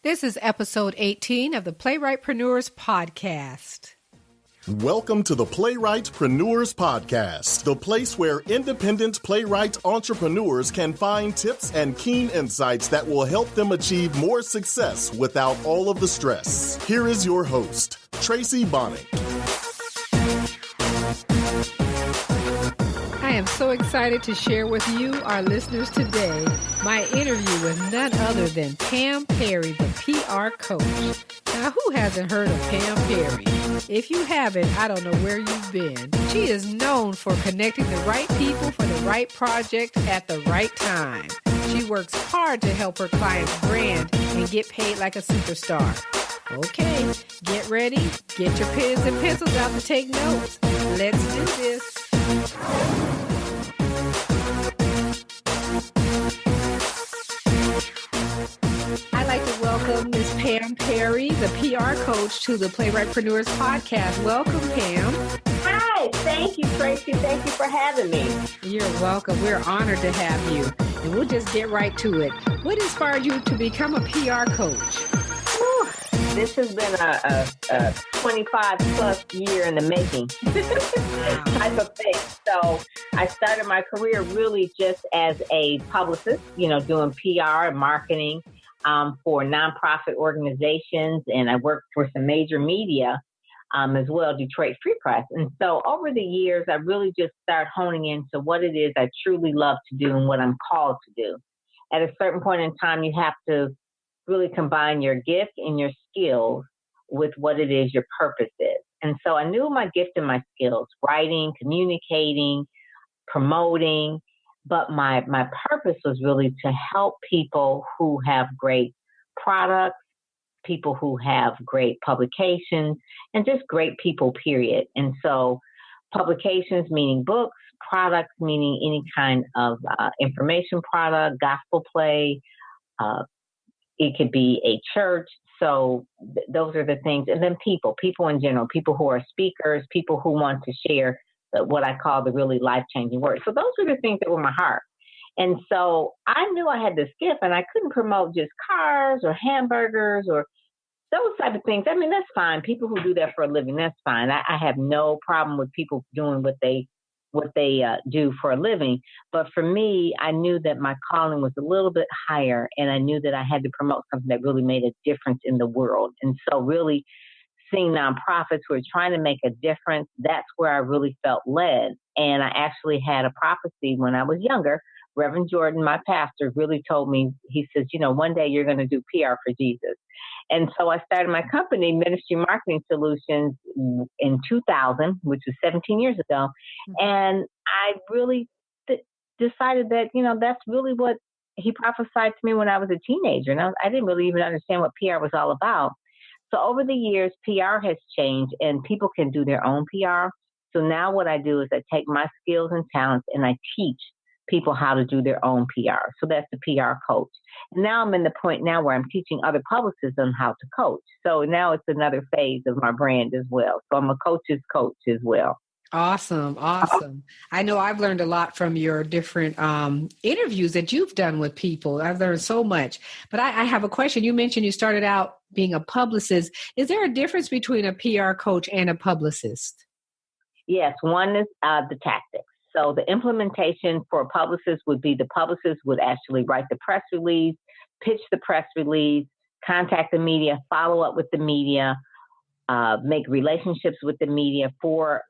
This is episode 18 of the Playwrightpreneurs Podcast. Welcome to the Playwrightpreneurs Podcast, the place where independent playwright entrepreneurs can find tips and keen insights that will help them achieve more success without all of the stress. Here is your host, Tracy Bonnick. I am so excited to share with you, our listeners, today my interview with none other than Pam Perry, the PR coach. Now, who hasn't heard of Pam Perry? If you haven't, I don't know where you've been. She is known for connecting the right people for the right project at the right time. She works hard to help her clients brand and get paid like a superstar. Okay, get ready, get your pens and pencils out to take notes. Let's do this. I'd like to welcome Ms. Pam Perry, the PR coach, to the Playwrightpreneurs Podcast. Welcome, Pam. Hi, thank you, Tracy. Thank you for having me. You're welcome. We're honored to have you. And we'll just get right to it. What inspired you to become a PR coach? Whew, this has been a 25-plus year in the making type of thing. So I started my career really just as a publicist, doing PR and marketing for nonprofit organizations. And I worked for some major media as well, Detroit Free Press. And so over the years, I really just started honing into what it is I truly love to do and what I'm called to do. At a certain point in time, you have to really combine your gift and your skills with what it is your purpose is. And so I knew my gift and my skills, writing, communicating, promoting, but my purpose was really to help people who have great products, people who have great publications, and just great people, period. And so publications meaning books, products meaning any kind of information product, gospel play, it could be a church. So those are the things. And then people in general, people who are speakers, people who want to share what I call the really life-changing words. So those are the things that were my heart. And so I knew I had this gift, and I couldn't promote just cars or hamburgers or those type of things. I mean, that's fine. People who do that for a living, that's fine. I have no problem with people doing what they do for a living. But for me, I knew that my calling was a little bit higher, and I knew that I had to promote something that really made a difference in the world. And so really seeing nonprofits who are trying to make a difference, that's where I really felt led. And I actually had a prophecy when I was younger. Reverend Jordan, my pastor, really told me, he says, one day you're going to do PR for Jesus. And so I started my company, Ministry Marketing Solutions, in 2000, which was 17 years ago. And I really decided that, that's really what he prophesied to me when I was a teenager. And I didn't really even understand what PR was all about. So over the years, PR has changed and people can do their own PR. So now what I do is I take my skills and talents and I teach people how to do their own PR. So that's the PR coach. And now I'm in the point now where I'm teaching other publicists on how to coach. So now it's another phase of my brand as well. So I'm a coach's coach as well. Awesome. I know I've learned a lot from your different interviews that you've done with people. I've learned so much. But I have a question. You mentioned you started out being a publicist. Is there a difference between a PR coach and a publicist? Yes. One is the tactics. So the implementation for a publicist would be the publicist would actually write the press release, pitch the press release, contact the media, follow up with the media, make relationships with the media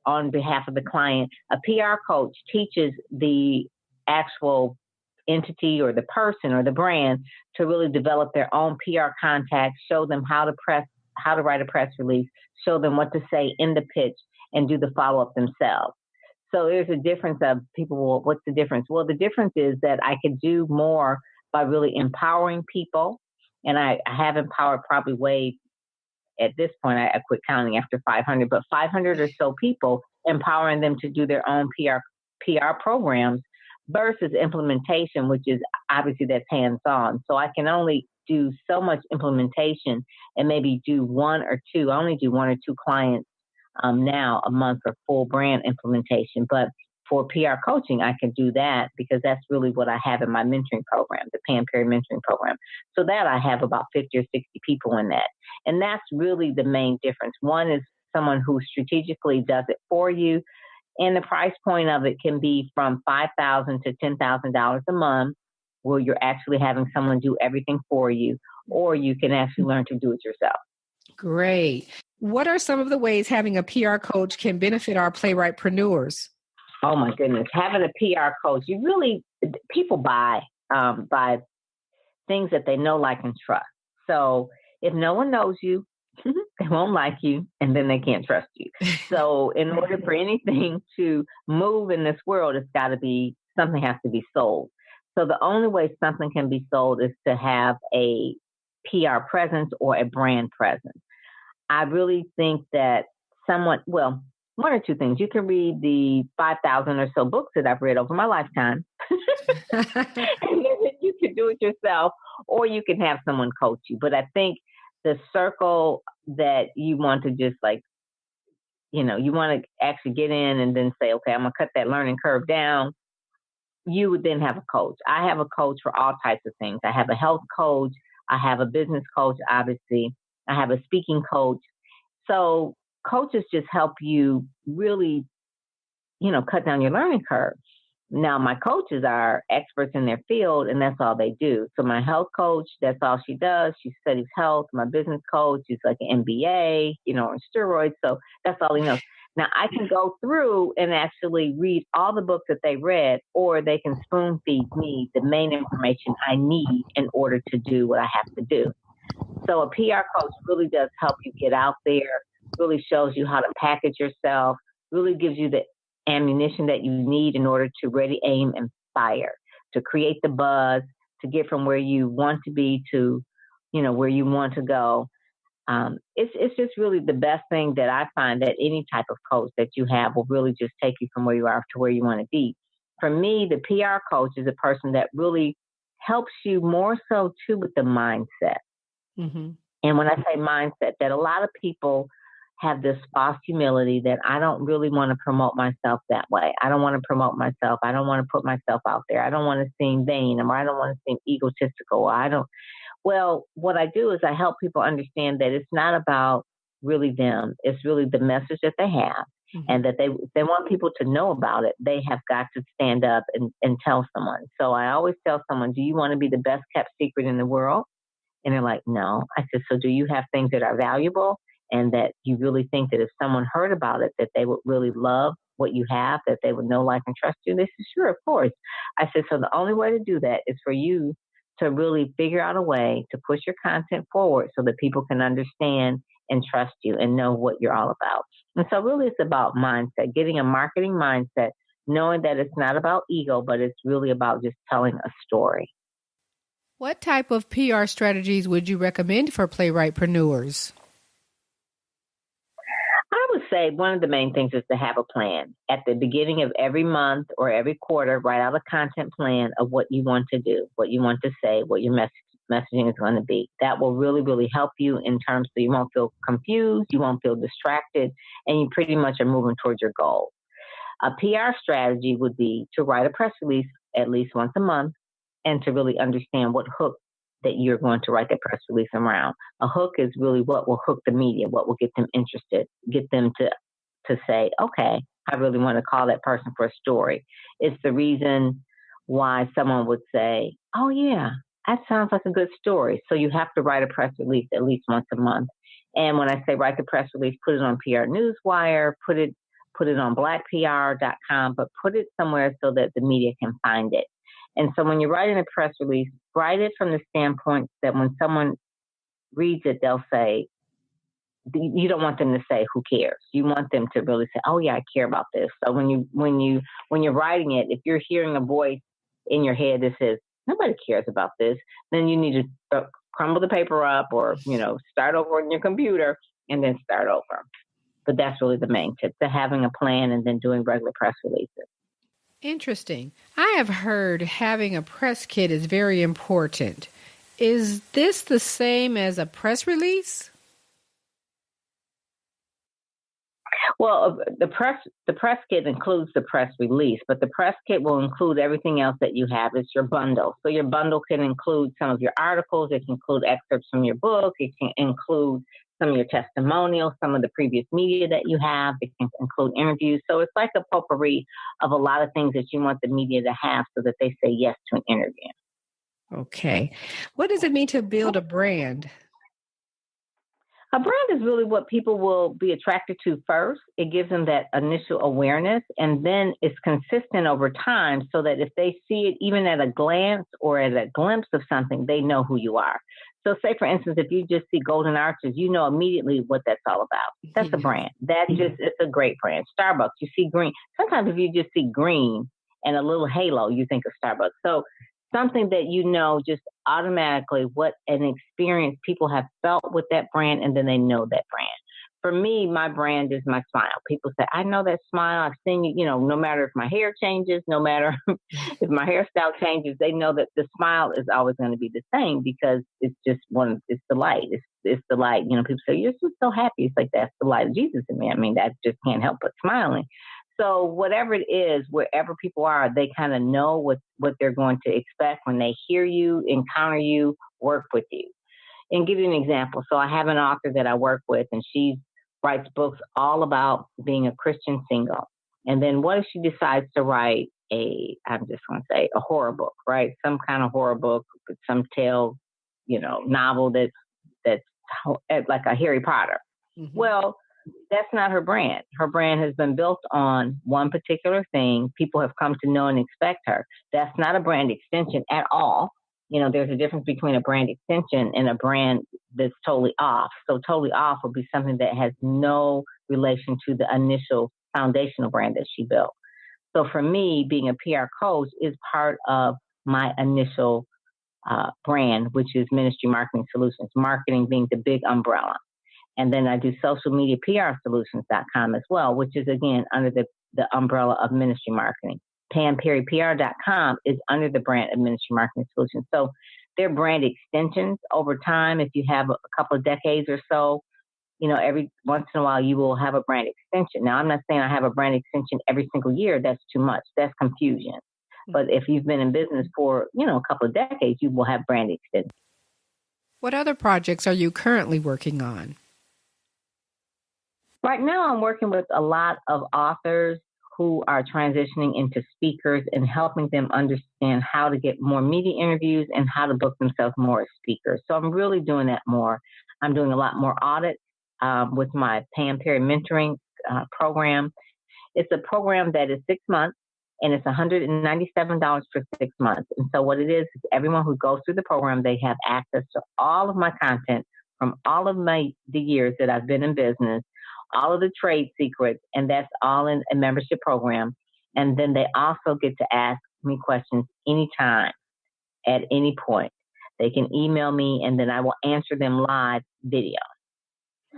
on behalf of the client. A PR coach teaches the actual entity or the person or the brand to really develop their own PR contacts, show them how to write a press release, show them what to say in the pitch, and do the follow-up themselves. So there's a difference of people, well, what's the difference? Well, the difference is that I could do more by really empowering people. And I have empowered probably way, at this point, I quit counting after 500, but 500 or so people, empowering them to do their own PR programs versus implementation, which is obviously that's hands-on. So I can only do so much implementation and maybe do one or two. I only do one or two clients now a month for full brand implementation. But for PR coaching, I can do that because that's really what I have in my mentoring program, the Pam Perry mentoring program. So that I have about 50 or 60 people in that. And that's really the main difference. One is someone who strategically does it for you. And the price point of it can be from $5,000 to $10,000 a month, where you're actually having someone do everything for you, or you can actually learn to do it yourself. Great. What are some of the ways having a PR coach can benefit our playwrightpreneurs? Oh my goodness, having a PR coach, people buy things that they know, like, and trust. So if no one knows you, they won't like you, and then they can't trust you. So in order for anything to move in this world, something has to be sold. So the only way something can be sold is to have a PR presence or a brand presence. I really think that one or two things. You can read the 5,000 or so books that I've read over my lifetime. And then you can do it yourself, or you can have someone coach you. But I think the circle that you want to just you want to actually get in and then say, okay, I'm going to cut that learning curve down. You would then have a coach. I have a coach for all types of things. I have a health coach. I have a business coach, obviously. I have a speaking coach. So coaches just help you really, cut down your learning curve. Now, my coaches are experts in their field, and that's all they do. So my health coach, that's all she does. She studies health. My business coach is like an MBA, on steroids. So that's all he knows. Now, I can go through and actually read all the books that they read, or they can spoon feed me the main information I need in order to do what I have to do. So a PR coach really does help you get out there, really shows you how to package yourself, really gives you the ammunition that you need in order to ready, aim, and fire, to create the buzz, to get from where you want to be to, where you want to go. It's just really the best thing that I find, that any type of coach that you have will really just take you from where you are to where you want to be. For me, the PR coach is a person that really helps you more so too with the mindset. Mm-hmm. And when I say mindset, that a lot of people have this false humility that I don't really want to promote myself that way. I don't want to promote myself. I don't want to put myself out there. I don't want to seem vain, or I don't want to seem egotistical. Well, what I do is I help people understand that it's not about really them. It's really the message that they have, mm-hmm. and that they want people to know about it. They have got to stand up and tell someone. So I always tell someone, do you want to be the best kept secret in the world? And they're like, no. I said, so do you have things that are valuable and that you really think that if someone heard about it, that they would really love what you have, that they would know, like, and trust you? They said, sure, of course. I said, so the only way to do that is for you to really figure out a way to push your content forward so that people can understand and trust you and know what you're all about. And so really it's about mindset, getting a marketing mindset, knowing that it's not about ego, but it's really about just telling a story. What type of PR strategies would you recommend for playwrightpreneurs? I would say one of the main things is to have a plan. At the beginning of every month or every quarter, write out a content plan of what you want to do, what you want to say, what your messaging is going to be. That will really, really help you in terms so you won't feel confused, you won't feel distracted, and you pretty much are moving towards your goal. A PR strategy would be to write a press release at least once a month, and to really understand what hook that you're going to write that press release around. A hook is really what will hook the media, what will get them interested, get them to say, okay, I really want to call that person for a story. It's the reason why someone would say, oh yeah, that sounds like a good story. So you have to write a press release at least once a month. And when I say write the press release, put it on PR Newswire, put it on blackpr.com, but put it somewhere so that the media can find it. And so when you're writing a press release, write it from the standpoint that when someone reads it, they'll say, you don't want them to say, who cares? You want them to really say, oh yeah, I care about this. So when you're writing it, if you're hearing a voice in your head that says, nobody cares about this, then you need to crumble the paper up or, start over on your computer and then start over. But that's really the main tip, to having a plan and then doing regular press releases. Interesting. I have heard having a press kit is very important. Is this the same as a press release? Well, the press kit includes the press release, but the press kit will include everything else that you have. It's your bundle. So your bundle can include some of your articles. It can include excerpts from your book. It can include some of your testimonials, some of the previous media that you have. It can include interviews. So it's like a potpourri of a lot of things that you want the media to have so that they say yes to an interview. Okay. What does it mean to build a brand? A brand is really what people will be attracted to first. It gives them that initial awareness, and then it's consistent over time so that if they see it even at a glance or at a glimpse of something, they know who you are. So say, for instance, if you just see Golden Arches, you know immediately what that's all about. That's a brand. It's a great brand. Starbucks, you see green. Sometimes if you just see green and a little halo, you think of Starbucks. So something that you know just automatically what an experience people have felt with that brand, and then they know that brand. For me, my brand is my smile. People say, I know that smile. I've seen you, no matter if my hair changes, no matter if my hairstyle changes, they know that the smile is always going to be the same because it's just it's the light. It's the light. People say, you're just so happy. It's like, that's the light of Jesus in me. I mean, that just can't help but smiling. So whatever it is, wherever people are, they kind of know what they're going to expect when they hear you, encounter you, work with you. And give you an example. So I have an author that I work with, and she writes books all about being a Christian single. And then what if she decides to write I'm just going to say a horror book, right? Some kind of horror book, some tale, novel that's like a Harry Potter. Mm-hmm. Well, that's not her brand. Her brand has been built on one particular thing. People have come to know and expect her. That's not a brand extension at all. There's a difference between a brand extension and a brand that's totally off. So totally off would be something that has no relation to the initial foundational brand that she built. So for me, being a PR coach is part of my initial brand, which is Ministry Marketing Solutions, marketing being the big umbrella. And then I do social media PRsolutions.com as well, which is, again, under the umbrella of Ministry Marketing. PamPerryPR.com is under the brand of Ministry Marketing Solutions. So they're brand extensions over time. If you have a couple of decades or so, every once in a while you will have a brand extension. Now, I'm not saying I have a brand extension every single year. That's too much. That's confusion. But if you've been in business for, a couple of decades, you will have brand extensions. What other projects are you currently working on? Right now, I'm working with a lot of authors who are transitioning into speakers and helping them understand how to get more media interviews and how to book themselves more as speakers. So I'm really doing that more. I'm doing a lot more audits with my Pam Perry mentoring program. It's a program that is 6 months, and it's $197 for 6 months. And so what it is everyone who goes through the program, they have access to all of my content from all of the years that I've been in business, all of the trade secrets, and that's all in a membership program. And then they also get to ask me questions anytime, at any point. They can email me, and then I will answer them live video.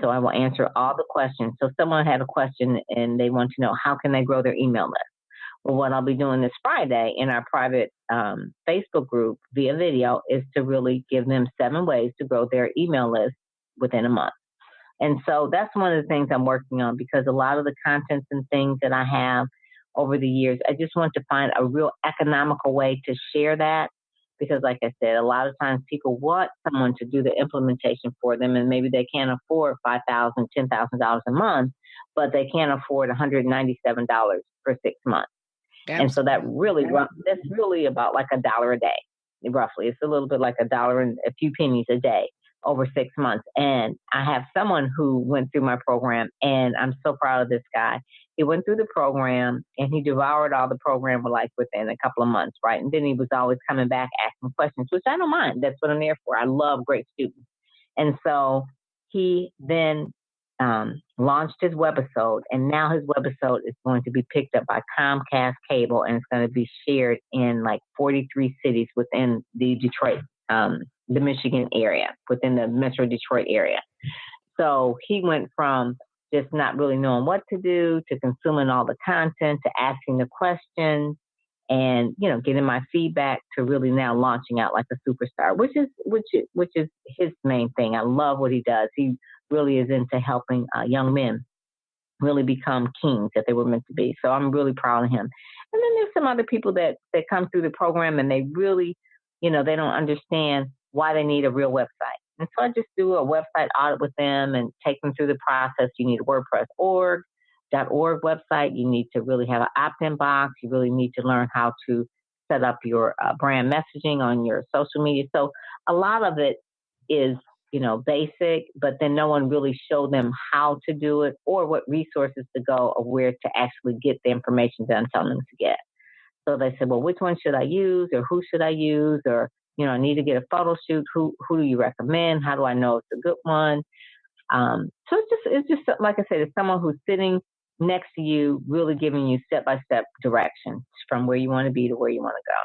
So I will answer all the questions. So someone had a question, and they want to know, how can they grow their email list? Well, what I'll be doing this Friday in our private Facebook group via video is to really give them 7 ways to grow their email list within a month. And so that's one of the things I'm working on, because a lot of the contents and things that I have over the years, I just want to find a real economical way to share that. Because like I said, a lot of times people want someone to do the implementation for them, and maybe they can't afford $5,000, $10,000 a month, but they can't afford $197 for 6 months. Absolutely. And so that's really about like $1 a day, roughly. It's a little bit like $1 and a few pennies a day over 6 months. And I have someone who went through my program, and I'm so proud of this guy. He went through the program, and he devoured all the program within a couple of months, right? And then he was always coming back asking questions, which I don't mind. That's what I'm there for. I love great students. And so he then launched his webisode, and now his webisode is going to be picked up by Comcast Cable, and it's going to be shared in like 43 cities within the Detroit, the Michigan area, within the Metro Detroit area. So he went from just not really knowing what to do to consuming all the content to asking the questions and, getting my feedback to really now launching out like a superstar, which is his main thing. I love what he does. He really is into helping young men really become kings that they were meant to be. So I'm really proud of him. And then there's some other people that come through the program and they really, they don't understand why they need a real website. And so I just do a website audit with them and take them through the process. You need a WordPress.org website. You need to really have an opt-in box. You really need to learn how to set up your brand messaging on your social media. So a lot of it is, basic, but then no one really showed them how to do it or what resources to go or where to actually get the information that I'm telling them to get. So they said, well, which one should I use or who should I use? Or, I need to get a photo shoot. Who do you recommend? How do I know it's a good one? So it's just like I said, it's someone who's sitting next to you, really giving you step-by-step direction from where you want to be to where you want to go.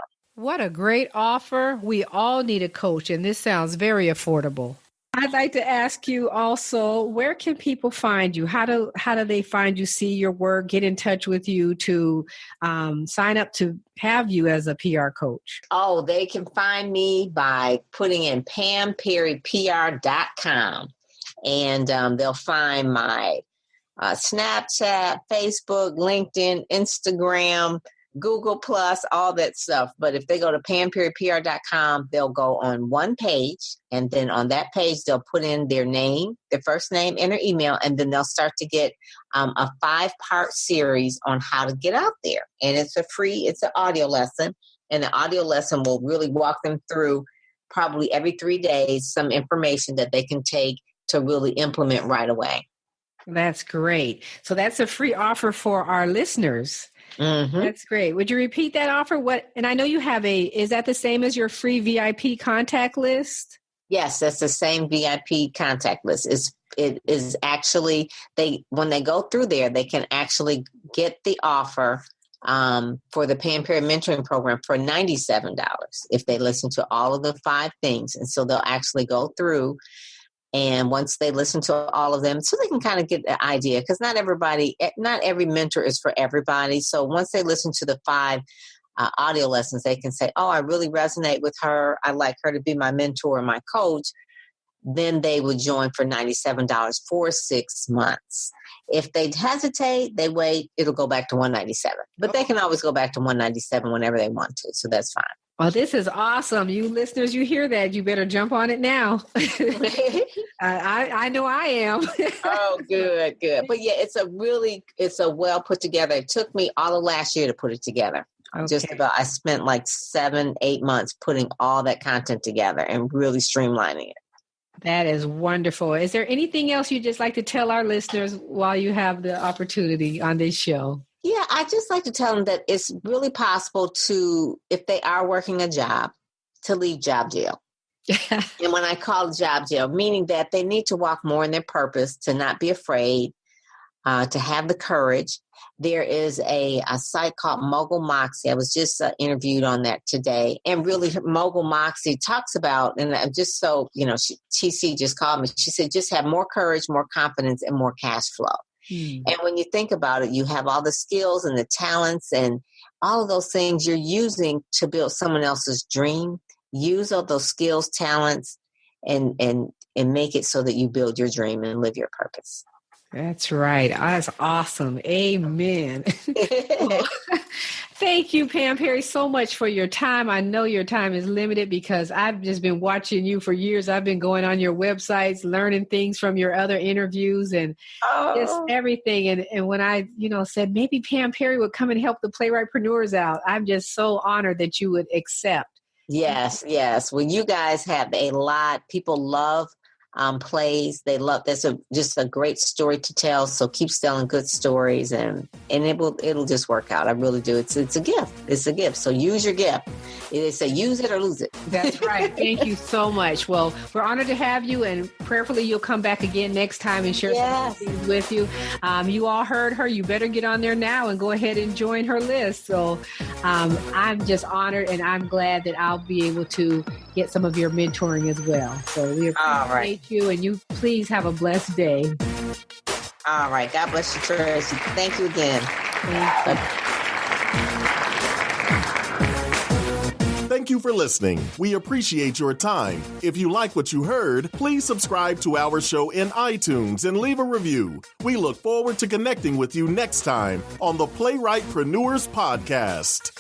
What a great offer. We all need a coach, and this sounds very affordable. I'd like to ask you also, where can people find you? How do they find you, see your work, get in touch with you to sign up to have you as a PR coach? Oh, they can find me by putting in PamPerryPR.com, and they'll find my Snapchat, Facebook, LinkedIn, Instagram, Google Plus, all that stuff. But if they go to PamPerryPR.com, they'll go on one page, and then on that page, they'll put in their name, their first name, and their email, and then they'll start to get a 5-part series on how to get out there. And it's an audio lesson, and the audio lesson will really walk them through probably every 3 days some information that they can take to really implement right away. That's great. So that's a free offer for our listeners. Mm-hmm. That's great. Would you repeat that offer? And I know you have is that the same as your free VIP contact list? Yes, that's the same VIP contact list. It is actually, when they go through there, they can actually get the offer for the Pam Perry Mentoring Program for $97 if they listen to all of the 5 things. And so they'll actually go through. And once they listen to all of them, so they can kind of get the idea, because not every mentor is for everybody. So once they listen to the 5 audio lessons, they can say, oh, I really resonate with her. I'd like her to be my mentor and my coach. Then they would join for $97 for 6 months. If they hesitate, they wait, it'll go back to $197. But they can always go back to $197 whenever they want to. So that's fine. Well, this is awesome. You listeners, you hear that. You better jump on it now. I know I am. Oh, good. But yeah, it's a well put together. It took me all of last year to put it together. Okay. I spent like 7-8 months putting all that content together and really streamlining it. That is wonderful. Is there anything else you'd just like to tell our listeners while you have the opportunity on this show? Yeah, I just like to tell them that it's really possible to, if they are working a job, to leave job jail. And when I call it job jail, meaning that they need to walk more in their purpose, to not be afraid, to have the courage. There is a site called Mogul Moxie. I was just interviewed on that today. And really, Mogul Moxie talks about, and just so, TC just called me, she said, just have more courage, more confidence, and more cash flow. And when you think about it, you have all the skills and the talents and all of those things you're using to build someone else's dream. Use all those skills, talents, and make it so that you build your dream and live your purpose. That's right. That's awesome. Amen. Thank you, Pam Perry, so much for your time. I know your time is limited because I've just been watching you for years. I've been going on your websites, learning things from your other interviews and just everything. And when I, said maybe Pam Perry would come and help the playwrightpreneurs out, I'm just so honored that you would accept. Yes. Well, you guys have a lot. People love plays. They love, that's just a great story to tell. So keep telling good stories and it'll just work out. I really do. It's a gift. It's a gift. So use your gift. They say use it or lose it. That's right. Thank you so much. Well, we're honored to have you, and prayerfully you'll come back again next time and share some things with you. You all heard her. You better get on there now and go ahead and join her list. So I'm just honored, and I'm glad that I'll be able to get some of your mentoring as well. So we appreciate you, and you please have a blessed day. All right. God bless you, Tracy. Thank you again. Thank you. Thank you for listening. We appreciate your time. If you like what you heard, please subscribe to our show in iTunes and leave a review. We look forward to connecting with you next time on the Playwrightpreneurs Podcast.